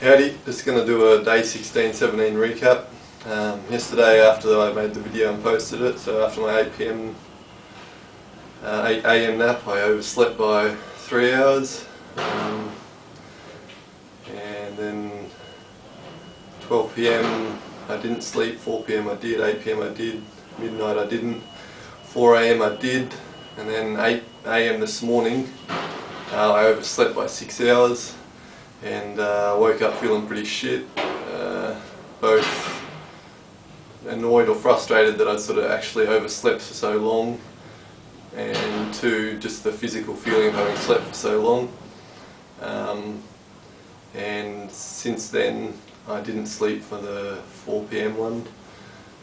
Howdy, just going to do a day 16-17 recap. Yesterday after I made the video and posted it, so after my 8 AM nap, I overslept by 3 hours. And then 12 PM I didn't sleep, 4 PM I did, 8 PM I did, midnight I didn't, 4 AM I did, and then 8 AM this morning I overslept by 6 hours. And woke up feeling pretty shit, both annoyed or frustrated that I'd sort of actually overslept for so long, and two, just the physical feeling of having slept for so long. And since then I didn't sleep for the 4 PM one.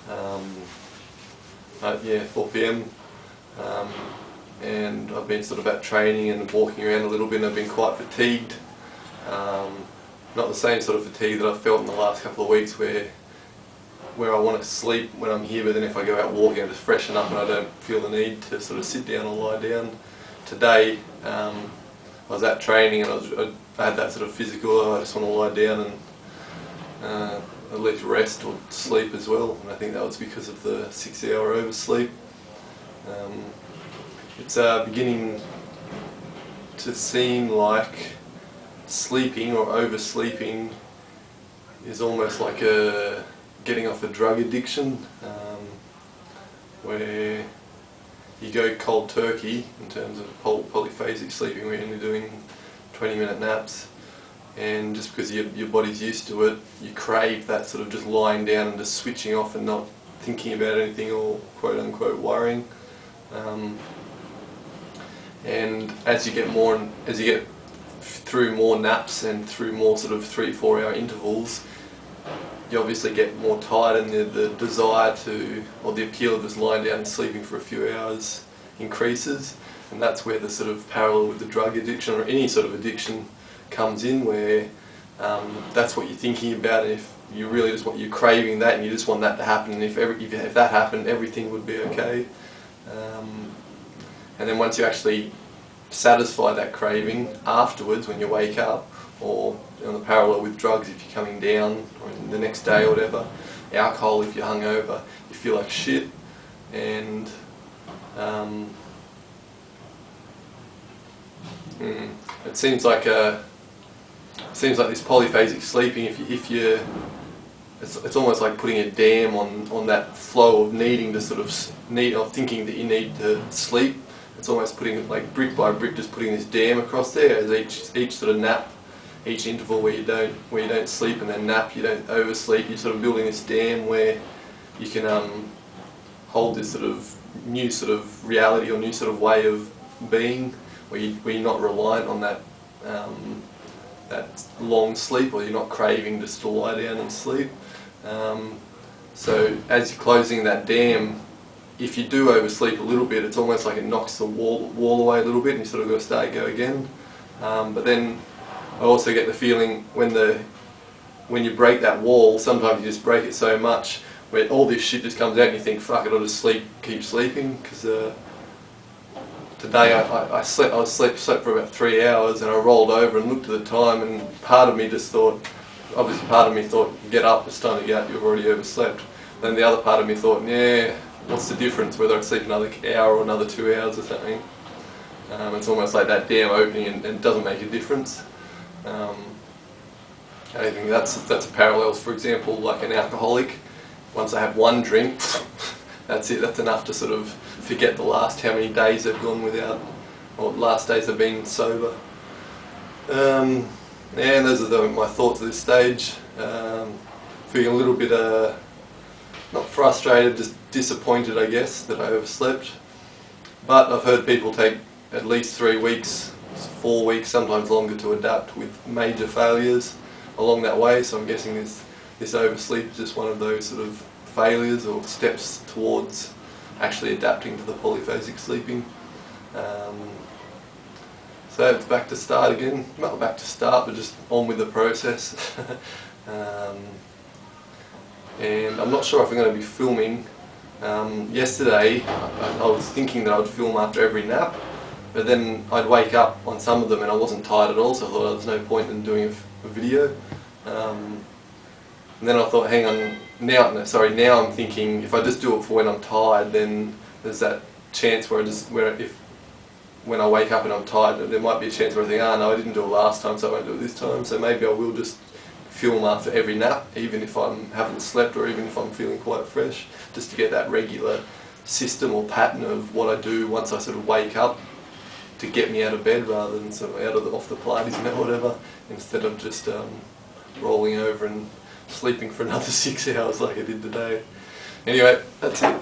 4 PM. And I've been sort of at training and walking around a little bit, and I've been quite fatigued. Not the same sort of fatigue that I've felt in the last couple of weeks where I want to sleep when I'm here, but then if I go out walking I just freshen up and I don't feel the need to sort of sit down or lie down. Today I was at training and I had that sort of physical, I just want to lie down and at least rest or sleep as well, and I think that was because of the 6-hour oversleep. It's beginning to seem like sleeping or oversleeping is almost like getting off a drug addiction, where you go cold turkey in terms of polyphasic sleeping, where you're only doing 20-minute naps, and just because your body's used to it, you crave that sort of just lying down and just switching off and not thinking about anything or quote unquote worrying. And as you get through more naps and through more sort of 3-4 hour intervals, you obviously get more tired, and the desire to, or the appeal of just lying down and sleeping for a few hours increases, and that's where the sort of parallel with the drug addiction or any sort of addiction comes in, where that's what you're thinking about, and if you really just you're craving that and you just want that to happen, and if that happened, everything would be okay. And then once you actually satisfy that craving afterwards when you wake up, or on the parallel with drugs if you're coming down, or the next day or whatever, alcohol if you're hungover, you feel like shit. And it seems like this polyphasic sleeping, it's almost like putting a dam on that flow of needing to sort of thinking that you need to sleep. It's almost putting, like, brick by brick, just putting this dam across there, as each sort of nap, each interval where you don't sleep and then nap, you don't oversleep, you're sort of building this dam where you can hold this sort of new sort of reality or new sort of way of being, where you're not reliant on that long sleep, or you're not craving just to lie down and sleep. So as you're closing that dam, if you do oversleep a little bit, it's almost like it knocks the wall away a little bit, and you sort of got to start go again. But then I also get the feeling when you break that wall, sometimes you just break it so much where all this shit just comes out and you think, fuck it, I'll just keep sleeping. Because today I slept for about 3 hours, and I rolled over and looked at the time, and part of me just thought, obviously part of me thought, get up, it's time to get up, you've already overslept. Then the other part of me thought, yeah, what's the difference whether I sleep another hour or another 2 hours or something? It's almost like that dam opening, and it doesn't make a difference. I think that's a parallel. For example, like an alcoholic, once they have one drink, that's it, that's enough to sort of forget the last how many days they've gone without, or last days they've been sober. And those are my thoughts at this stage. Feeling a little bit not frustrated, just disappointed, I guess, that I overslept. But I've heard people take at least 3 weeks, 4 weeks, sometimes longer to adapt, with major failures along that way. So I'm guessing this oversleep is just one of those sort of failures or steps towards actually adapting to the polyphasic sleeping. So it's back to start again. Not back to start, but just on with the process. And I'm not sure if I'm going to be filming. Yesterday I was thinking that I would film after every nap, but then I'd wake up on some of them and I wasn't tired at all, so I thought there was no point in doing a video. And then I thought, hang on, now I'm thinking if I just do it for when I'm tired, then there's that chance where when I wake up and I'm tired, there might be a chance where I think, no, I didn't do it last time, so I won't do it this time. So maybe I will just film after every nap, even if I haven't slept or even if I'm feeling quite fresh, just to get that regular system or pattern of what I do once I sort of wake up to get me out of bed rather than sort of off the Pilates mat or whatever, instead of just rolling over and sleeping for another 6 hours like I did today. Anyway, that's it.